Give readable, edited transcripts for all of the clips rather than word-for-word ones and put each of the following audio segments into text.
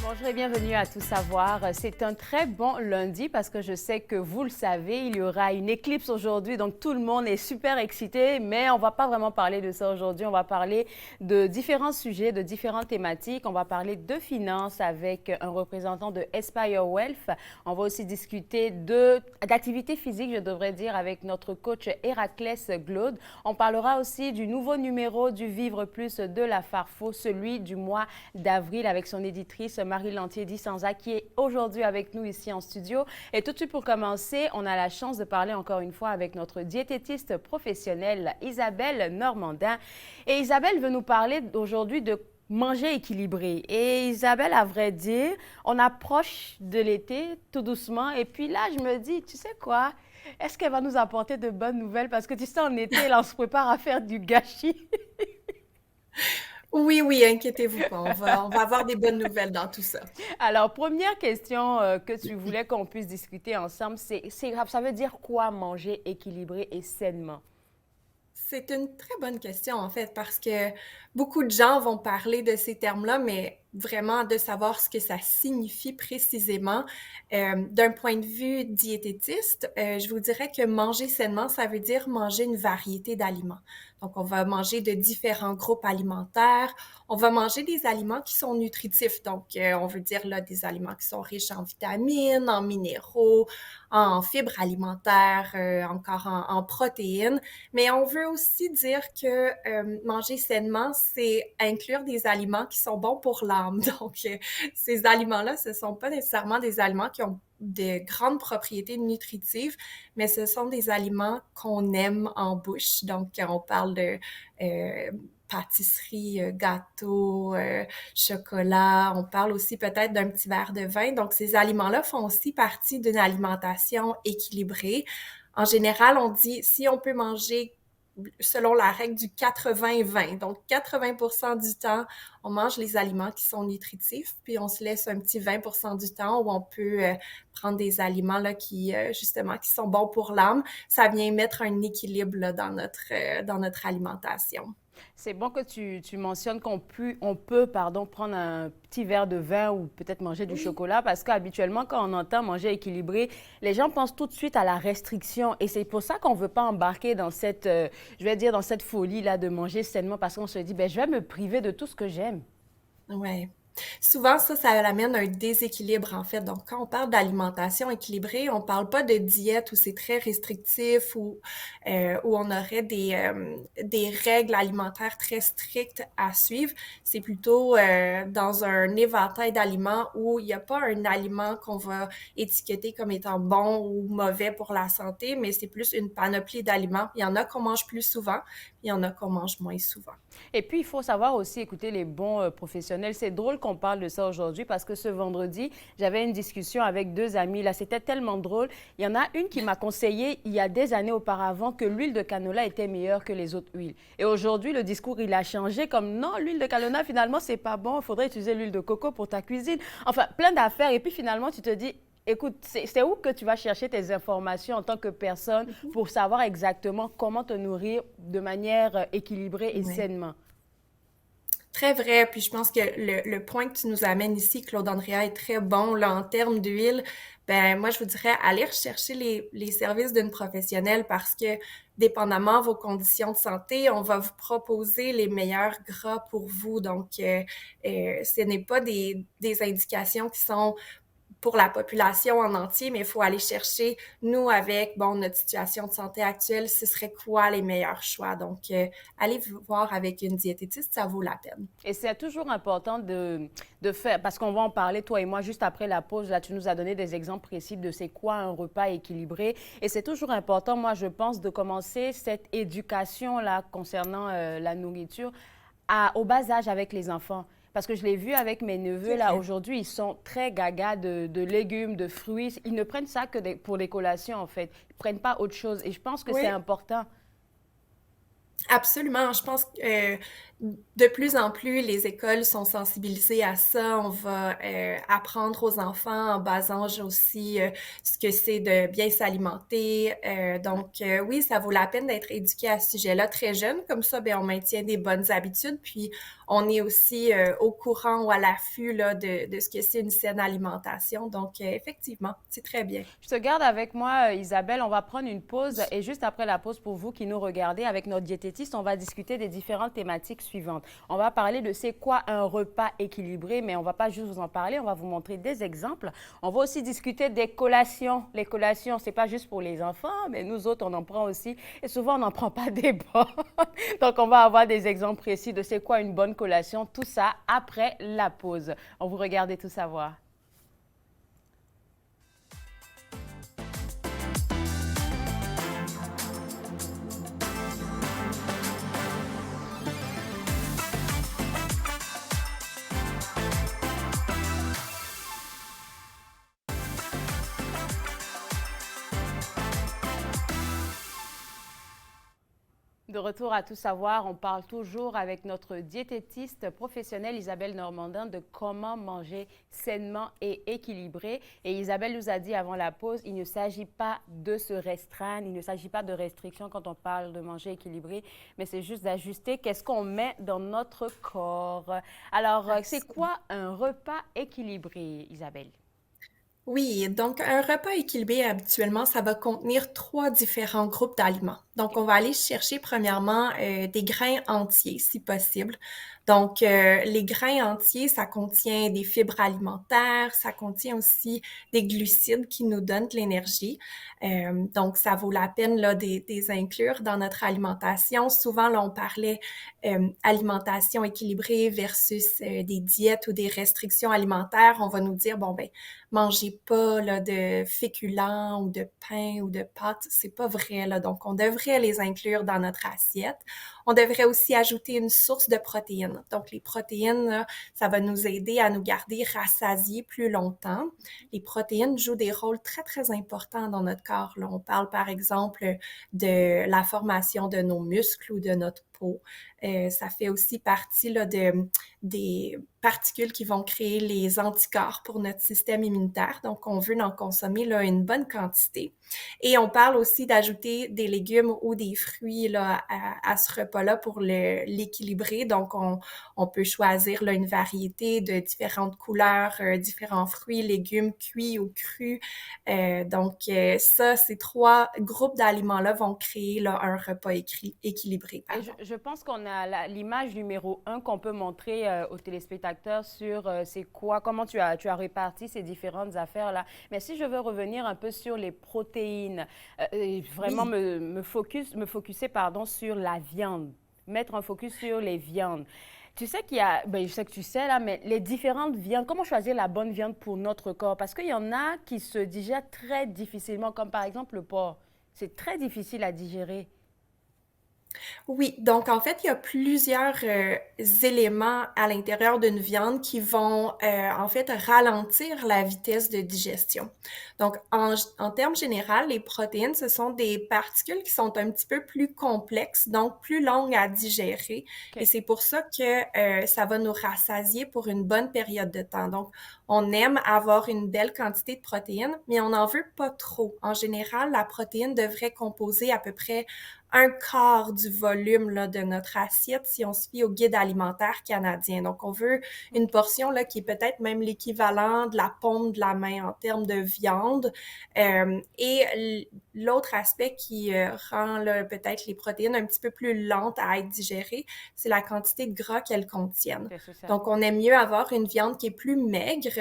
Bonjour et bienvenue à Tout savoir. C'est un très bon lundi parce que je sais que vous le savez, il y aura une éclipse aujourd'hui, donc tout le monde est super excité, mais on va pas vraiment parler de ça aujourd'hui. On va parler de différents sujets, de différentes thématiques. On va parler de finances avec un représentant de Aspire Wealth. On va aussi discuter d'activité physique, je devrais dire, avec notre coach Héraclès Glaude. On parlera aussi du nouveau numéro du Vivre Plus de la Farfo, celui du mois d'avril avec son éditrice Marie Lantier-Dissanza qui est aujourd'hui avec nous ici en studio. Et tout de suite pour commencer, on a la chance de parler encore une fois avec notre diététiste professionnelle Isabelle Normandin. Et Isabelle veut nous parler aujourd'hui de manger équilibré. Et Isabelle, à vrai dire, on approche de l'été tout doucement. Et puis là, je me dis, tu sais quoi? Est-ce qu'elle va nous apporter de bonnes nouvelles? Parce que tu sais, en été, là, on se prépare à faire du gâchis. Oui, oui, inquiétez-vous pas, on va avoir des bonnes nouvelles dans tout ça. Alors, première question que tu voulais qu'on puisse discuter ensemble, ça veut dire quoi manger équilibré et sainement? C'est une très bonne question, en fait, parce que beaucoup de gens vont parler de ces termes-là, mais vraiment de savoir ce que ça signifie précisément. D'un point de vue diététiste, je vous dirais que manger sainement, ça veut dire manger une variété d'aliments. Donc, on va manger de différents groupes alimentaires. On va manger des aliments qui sont nutritifs. Donc, on veut dire là des aliments qui sont riches en vitamines, en minéraux, en fibres alimentaires, encore en protéines. Mais on veut aussi dire que manger sainement, c'est inclure des aliments qui sont bons pour l'âme. Donc, ces aliments-là, ce sont pas nécessairement des aliments qui ont de grandes propriétés nutritives, mais ce sont des aliments qu'on aime en bouche. Donc, on parle de pâtisserie, gâteau, chocolat. On parle aussi peut-être d'un petit verre de vin. Donc, ces aliments-là font aussi partie d'une alimentation équilibrée. En général, on dit si on peut manger selon la règle du 80-20. Donc, 80% du temps, on mange les aliments qui sont nutritifs, puis on se laisse un petit 20% du temps où on peut prendre des aliments là, justement, qui sont bons pour l'âme. Ça vient mettre un équilibre là, dans notre alimentation. C'est bon que tu mentionnes on peut prendre un petit verre de vin ou peut-être manger du Oui. chocolat parce qu'habituellement, quand on entend manger équilibré, les gens pensent tout de suite à la restriction. Et c'est pour ça qu'on ne veut pas embarquer dans je vais dire, dans cette folie-là de manger sainement parce qu'on se dit, ben, je vais me priver de tout ce que j'aime. Ouais. Souvent, ça amène un déséquilibre, en fait. Donc, quand on parle d'alimentation équilibrée, on parle pas de diète où c'est très restrictif ou où on aurait des règles alimentaires très strictes à suivre. C'est plutôt dans un éventail d'aliments où il n'y a pas un aliment qu'on va étiqueter comme étant bon ou mauvais pour la santé, mais c'est plus une panoplie d'aliments. Il y en a qu'on mange plus souvent, il y en a qu'on mange moins souvent. Et puis, il faut savoir aussi écouter les bons professionnels. C'est drôle qu'on parle de ça aujourd'hui parce que ce vendredi, j'avais une discussion avec deux amis. Là, c'était tellement drôle. Il y en a une qui m'a conseillé il y a des années auparavant que l'huile de canola était meilleure que les autres huiles. Et aujourd'hui, le discours, il a changé comme non, l'huile de canola, finalement, c'est pas bon. Il faudrait utiliser l'huile de coco pour ta cuisine. Enfin, plein d'affaires. Et puis, finalement, tu te dis, écoute, c'est où que tu vas chercher tes informations en tant que personne pour savoir exactement comment te nourrir de manière équilibrée et Ouais. sainement? Très vrai, puis je pense que le point que tu nous amènes ici, Claude Andrea, est très bon là en termes d'huile. Ben moi je vous dirais aller rechercher les services d'une professionnelle parce que dépendamment de vos conditions de santé, on va vous proposer les meilleurs gras pour vous. Donc ce n'est pas des indications qui sont pour la population en entier, mais il faut aller chercher, nous, avec, bon, notre situation de santé actuelle, ce serait quoi les meilleurs choix. Donc, allez voir avec une diététiste, ça vaut la peine. Et c'est toujours important de faire, parce qu'on va en parler, toi et moi, juste après la pause. Là, tu nous as donné des exemples précis de c'est quoi un repas équilibré. Et c'est toujours important, moi, je pense, de commencer cette éducation-là concernant la nourriture au bas âge avec les enfants. Parce que je l'ai vu avec mes neveux, C'est là, vrai. aujourd'hui, ils sont très gaga de légumes, de fruits. Ils ne prennent ça que pour les collations, en fait. Ils ne prennent pas autre chose. Et je pense que c'est Oui, important. absolument. Je pense que de plus en plus, les écoles sont sensibilisées à ça. On va apprendre aux enfants en bas âge aussi ce que c'est de bien s'alimenter. Donc, oui, ça vaut la peine d'être éduqué à ce sujet-là très jeune. Comme ça, ben, on maintient des bonnes habitudes. Puis, on est aussi au courant ou à l'affût là, de ce que c'est une saine alimentation. Donc, effectivement, c'est très bien. Je te garde avec moi, Isabelle. On va prendre une pause et juste après la pause, pour vous qui nous regardez, avec notre diététiste, on va discuter des différentes thématiques suivantes. On va parler de c'est quoi un repas équilibré, mais on ne va pas juste vous en parler, on va vous montrer des exemples. On va aussi discuter des collations. Les collations, ce n'est pas juste pour les enfants, mais nous autres, on en prend aussi. Et souvent, on n'en prend pas des bonnes. Donc, on va avoir des exemples précis de c'est quoi une bonne collation. Tout ça après la pause. On vous regarde et tout savoir. De retour à Tout savoir, on parle toujours avec notre diététiste professionnelle Isabelle Normandin de comment manger sainement et équilibré. Et Isabelle nous a dit avant la pause, il ne s'agit pas de se restreindre, il ne s'agit pas de restriction quand on parle de manger équilibré, mais c'est juste d'ajuster qu'est-ce qu'on met dans notre corps. Alors, c'est quoi un repas équilibré, Isabelle? Oui, donc un repas équilibré, habituellement, ça va contenir trois différents groupes d'aliments. Donc, on va aller chercher premièrement des grains entiers, si possible. Donc, les grains entiers, ça contient des fibres alimentaires, ça contient aussi des glucides qui nous donnent de l'énergie. Donc, ça vaut la peine là, des inclure dans notre alimentation. Souvent, là, on parlait alimentation équilibrée versus des diètes ou des restrictions alimentaires. On va nous dire, bon, ben, mangez pas là, de féculents ou de pain ou de pâtes. C'est pas vrai, là. Donc, on devrait les inclure dans notre assiette. On devrait aussi ajouter une source de protéines. Donc, les protéines, là, ça va nous aider à nous garder rassasiés plus longtemps. Les protéines jouent des rôles très, très importants dans notre corps. Là, on parle, par exemple, de la formation de nos muscles ou de notre peau. Ça fait aussi partie là, des particules qui vont créer les anticorps pour notre système immunitaire. Donc, on veut en consommer là, une bonne quantité. Et on parle aussi d'ajouter des légumes ou des fruits là, à ce repas-là pour l'équilibrer. Donc, on peut choisir là, une variété de différentes couleurs, différents fruits, légumes cuits ou crus. Ça, ces trois groupes d'aliments-là vont créer là, un repas équilibré. Et Pardon. je pense qu'on a l'image numéro un qu'on peut montrer aux téléspectateurs sur c'est quoi, comment tu as réparti ces différentes affaires-là. Mais si je veux revenir un peu sur les protéines, et vraiment Oui. me focuser pardon, sur la viande, mettre un focus sur les viandes. Tu sais qu'il y a, ben, je sais que tu sais là, mais les différentes viandes, comment choisir la bonne viande pour notre corps? Parce qu'il y en a qui se digèrent très difficilement, comme par exemple le porc. C'est très difficile à digérer. Oui, donc en fait, il y a plusieurs éléments à l'intérieur d'une viande qui vont en fait ralentir la vitesse de digestion. Donc en termes généraux, les protéines, ce sont des particules qui sont un petit peu plus complexes, donc plus longues à digérer. Et OK. c'est pour ça que ça va nous rassasier pour une bonne période de temps. Donc, on aime avoir une belle quantité de protéines, mais on n'en veut pas trop. En général, la protéine devrait composer à peu près un quart du volume là, de notre assiette si on se fie au guide alimentaire canadien. Donc, on veut une OK. portion là, qui est peut-être même l'équivalent de la paume de la main en termes de viande. L'autre aspect qui rend là, peut-être les protéines un petit peu plus lentes à être digérées, c'est la quantité de gras qu'elles contiennent. C'est ça. Donc, on aime mieux avoir une viande qui est plus maigre,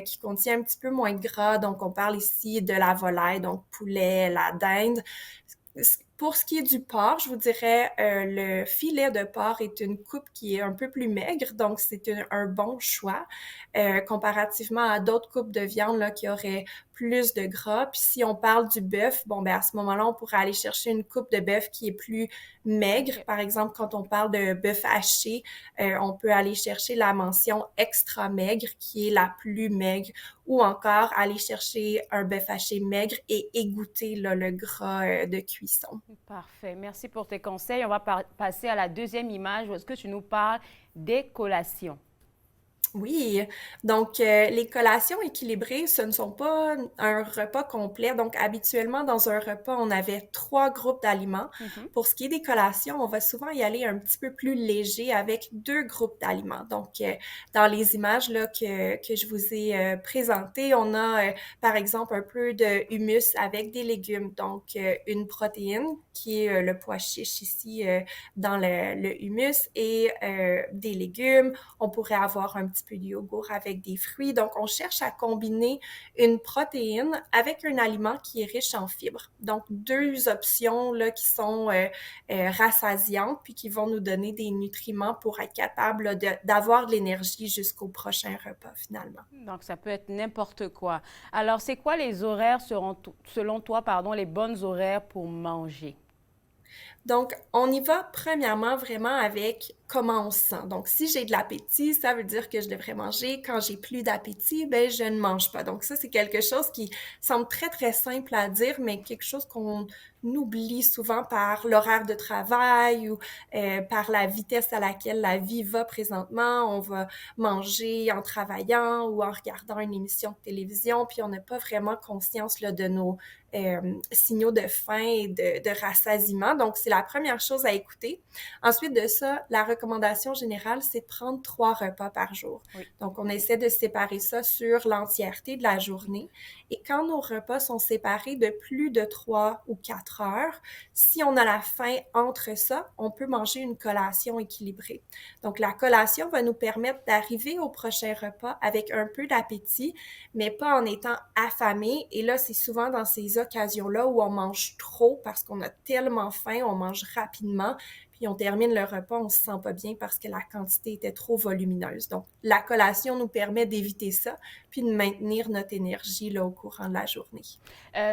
qui contient un petit peu moins de gras. Donc, on parle ici de la volaille, donc poulet, la dinde. Pour ce qui est du porc, je vous dirais le filet de porc est une coupe qui est un peu plus maigre, donc c'est un bon choix comparativement à d'autres coupes de viande là, qui auraient plus de gras. Puis si on parle du bœuf, bon ben à ce moment-là, on pourrait aller chercher une coupe de bœuf qui est plus maigre. OK. Par exemple, quand on parle de bœuf haché, on peut aller chercher la mention extra maigre qui est la plus maigre, ou encore aller chercher un bœuf haché maigre et égoutter là, le gras de cuisson. Parfait. Merci pour tes conseils. On va passer à la deuxième image où est-ce que tu nous parles des collations. Oui, donc les collations équilibrées, ce ne sont pas un repas complet. Donc habituellement, dans un repas, on avait 3 groupes d'aliments. Mhm. Pour ce qui est des collations, on va souvent y aller un petit peu plus léger avec 2 groupes d'aliments. Donc dans les images là que je vous ai présentées, on a par exemple un peu de humus avec des légumes. Donc une protéine qui est le pois chiche ici dans le humus et des légumes. On pourrait avoir un petit peu de yogourt avec des fruits. Donc, on cherche à combiner une protéine avec un aliment qui est riche en fibres. Donc, 2 options là, qui sont rassasiantes puis qui vont nous donner des nutriments pour être capable là, d'avoir de l'énergie jusqu'au prochain repas finalement. Donc, ça peut être n'importe quoi. Alors, c'est quoi les horaires, selon toi, pardon, les bonnes horaires pour manger? Donc, on y va premièrement vraiment avec comment on se sent. Donc, si j'ai de l'appétit, ça veut dire que je devrais manger. Quand j'ai plus d'appétit, ben je ne mange pas. Donc, ça, c'est quelque chose qui semble très, très simple à dire, mais quelque chose qu'on oublie souvent par l'horaire de travail ou par la vitesse à laquelle la vie va présentement. On va manger en travaillant ou en regardant une émission de télévision, puis on n'a pas vraiment conscience là, de nos signaux de faim et de rassasiement. Donc, c'est la première chose à écouter. Ensuite de ça, la recommandation générale, c'est de prendre 3 repas par jour. Oui. Donc, on essaie de séparer ça sur l'entièreté de la journée. Et quand nos repas sont séparés de plus de 3 ou 4 heures, si on a la faim entre ça, on peut manger une collation équilibrée. Donc, la collation va nous permettre d'arriver au prochain repas avec un peu d'appétit, mais pas en étant affamé. Et là, c'est souvent dans ces occasions-là où on mange trop parce qu'on a tellement faim, on mange rapidement, puis on termine le repas, on se sent pas bien parce que la quantité était trop volumineuse. Donc, la collation nous permet d'éviter ça, puis de maintenir notre énergie là, au courant de la journée.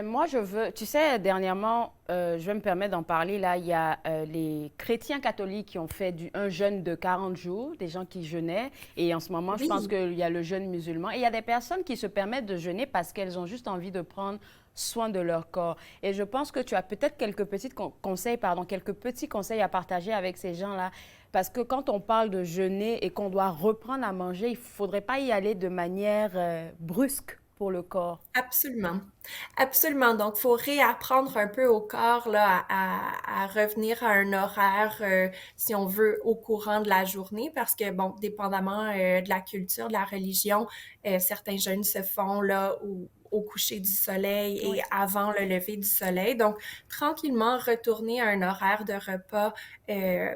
Moi, je veux, tu sais, dernièrement, je vais me permettre d'en parler. Là, il y a les chrétiens catholiques qui ont fait un jeûne de 40 jours, des gens qui jeûnaient. Et en ce moment, je pense Oui, qu'il y a le jeûne musulman. Et il y a des personnes qui se permettent de jeûner parce qu'elles ont juste envie de prendre soin de leur corps. Et je pense que tu as peut-être quelques petits conseils, pardon, quelques petits conseils à partager avec ces gens-là. Parce que quand on parle de jeûner et qu'on doit reprendre à manger, il ne faudrait pas y aller de manière brusque pour le corps. absolument. Absolument. Donc, il faut réapprendre un peu au corps là, à revenir à un horaire, si on veut, au courant de la journée, parce que, bon, dépendamment de la culture, de la religion, certains jeûnes se font là au coucher du soleil et Oui. avant le lever du soleil. Donc, tranquillement retourner à un horaire de repas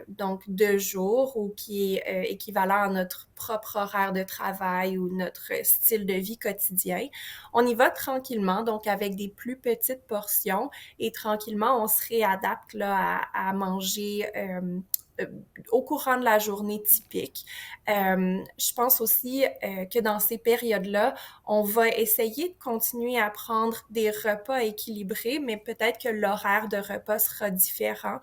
donc de jour ou qui est équivalent à notre propre horaire de travail ou notre style de vie quotidien. On y va tranquillement, donc avec des plus petites portions et tranquillement, on se réadapte là, à manger euh, au courant de la journée typique. Je pense aussi que dans ces périodes-là, on va essayer de continuer à prendre des repas équilibrés, mais peut-être que l'horaire de repas sera différent.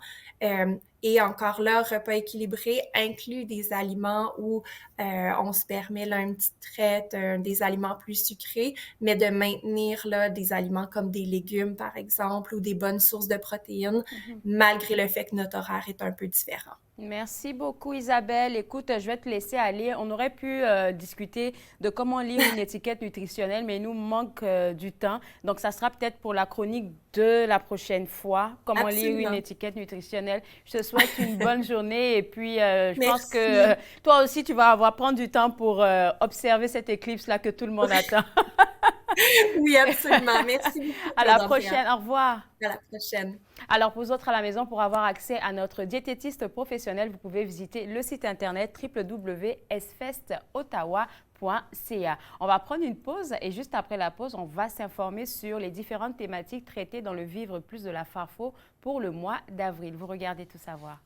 Et encore là, repas équilibré inclut des aliments où on se permet là, une petite traite, des aliments plus sucrés, mais de maintenir là, des aliments comme des légumes, par exemple, ou des bonnes sources de protéines, Mhm. malgré le fait que notre horaire est un peu différent. Merci beaucoup Isabelle. Écoute, je vais te laisser aller. On aurait pu discuter de comment lire une étiquette nutritionnelle, mais il nous manque du temps. Donc, ça sera peut-être pour la chronique de la prochaine fois, comment lire une Absolument. étiquette nutritionnelle. Je te souhaite une bonne journée et puis je pense que Merci. toi aussi, tu vas avoir prendre du temps pour observer cette éclipse-là que tout le monde attend. Oui, absolument. Merci beaucoup, À la Claude Andréa. prochaine. Au revoir. À la prochaine. Alors, pour vous autres à la maison, pour avoir accès à notre diététiste professionnel, vous pouvez visiter le site internet www.sfestottawa.ca. On va prendre une pause et juste après la pause, on va s'informer sur les différentes thématiques traitées dans le Vivre plus de la FAFO pour le mois d'avril. Vous regardez Tout savoir.